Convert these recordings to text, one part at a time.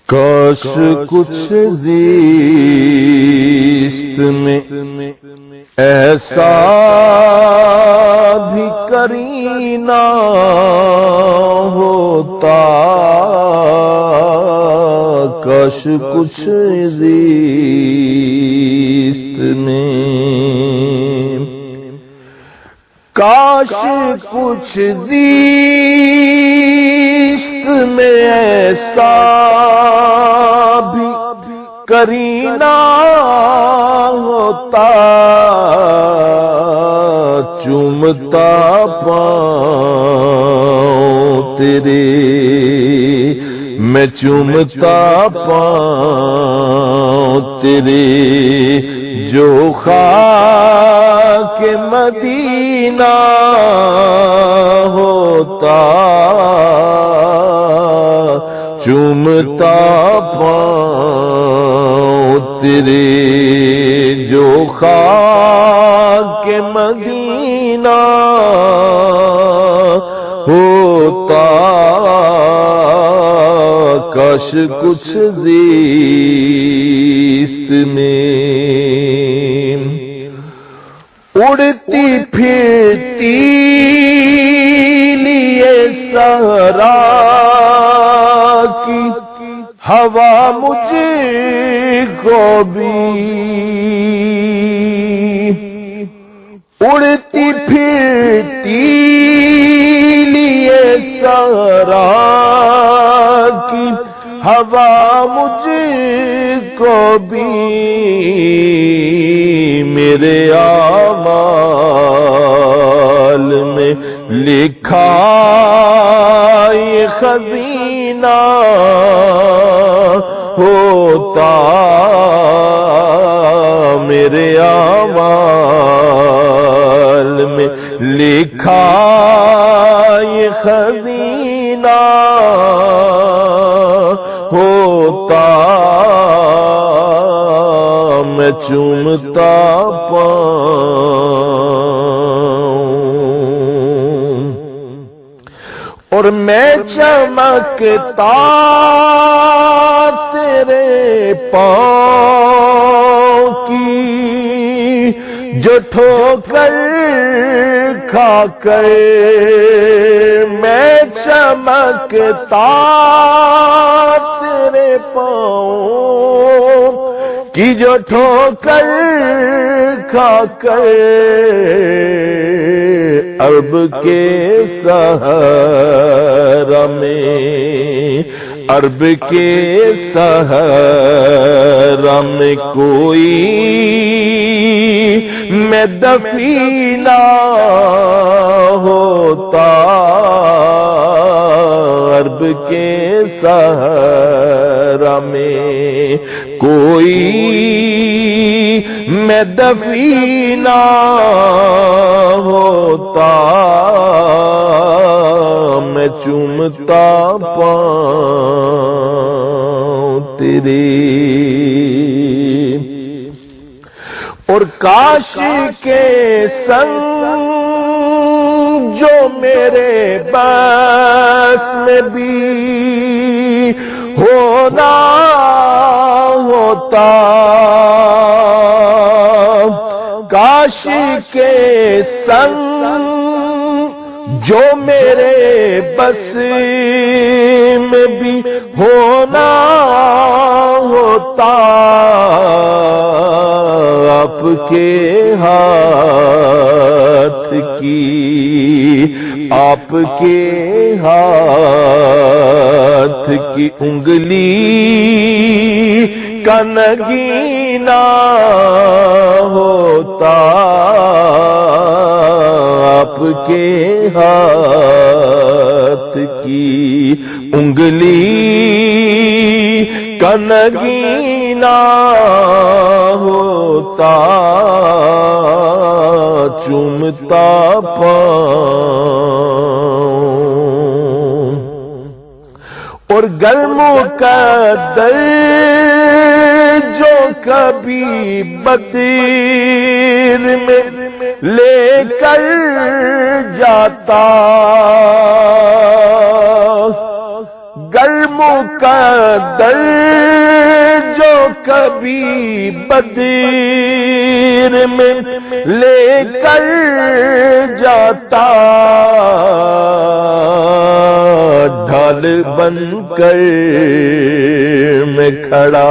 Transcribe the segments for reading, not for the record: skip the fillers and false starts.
کاش کچھ زیست میں ایسا بھی کرینہ ہوتا، کاش کچھ زیست میں، کاش کچھ زیست میں ایسا بھی کرینہ ہوتا، چومتا پاؤں تیرے، میں چومتا پاؤں تیرے، جو خاک مدینہ ہوتا، چومتا پاؤں تیرے، جو خاک مدینہ ہوتا، کاش کچھ زیست میں اڑتی پھرتی لیے صحرا کی ہوا مجھ کو بھی، اڑتی پھرتی لیے صحرا کی ہوا مجھ کو بھی، میرے اعمال میں لکھا یہ خزینہ ہوتا، میرے اعمال میں لکھا یہ خزینہ ہوتا، میں چومتا پاؤں اور میں چمکتا تیرے پاؤں کی، جو ٹھوکر کھا کر میں چمکتا تیرے پاؤں کی، جو ٹھوکر کھا کر عرب کے صحرا میں، عرب کے صحرا میں کوئی میں دفینہ ہوتا، عرب کے صحرا میں کوئی میں دفینہ ہوتا، میں چومتا پاؤں تیرے، اور کاش کے سنگ جو میرے بس میں بھی ہونا ہوتا، کاش کے سنگ جو میرے بس میں بھی ہونا ہوتا، آپ کے ہاتھ کی، آپ کے ہاتھ کی انگلی کا نگینہ ہوتا، آپ کے ہاتھ کی انگلی کا نگینہ ہوتا، چومتا پاؤں اور گر مقدر جو کبھی بدر میں لے کر جاتا، گر مقدر جو کبھی بدر میں لے کر جاتا ڈھال بن کر میں کھڑا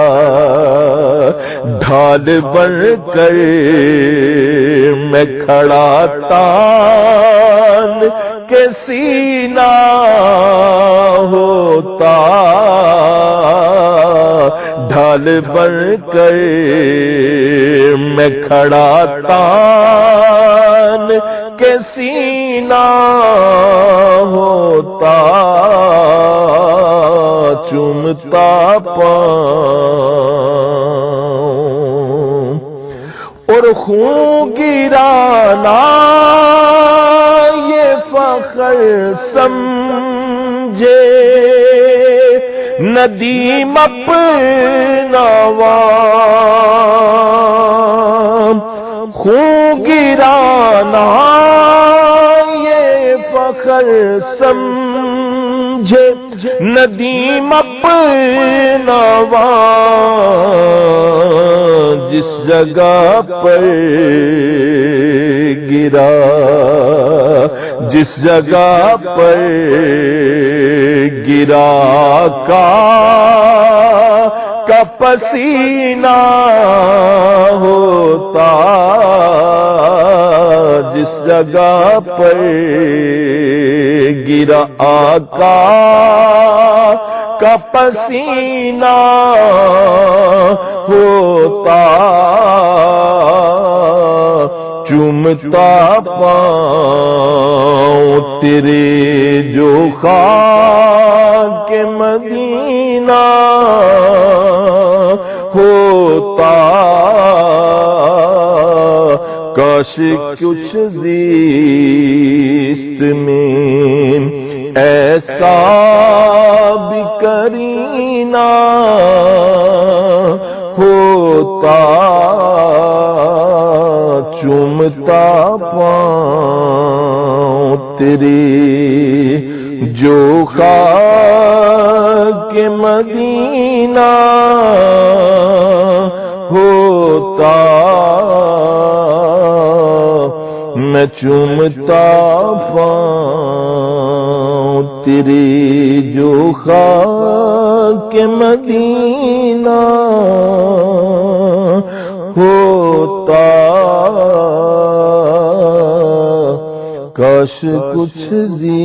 ڈھال بن کر میں کھڑا تان کے سینہ ہوتا ڈھال بن کر میں کھڑا تان کے سینہ ہوتا چومتا پاؤں اور خون گرانا یہ فخر سمجھے ندیم اپنا وام خون گرانا یہ فخر سمجھے ندیم اپنا وام جس جگہ پر گرا جس جگہ پر گرا کا پسینہ ہوتا جس جگہ پر گرا آقا کا پسینہ ہوتا چومتا پاؤں تیرے جو خاک مدینہ ہوتا کاش کچھ زیست میں ایسا بھی کرینہ ہوتا چومتا پاؤں تیری جو خاک مدینہ ہوتا میں چومتا پاؤں تیری جو خاک مدینہ ہوتا کاش کچھ زی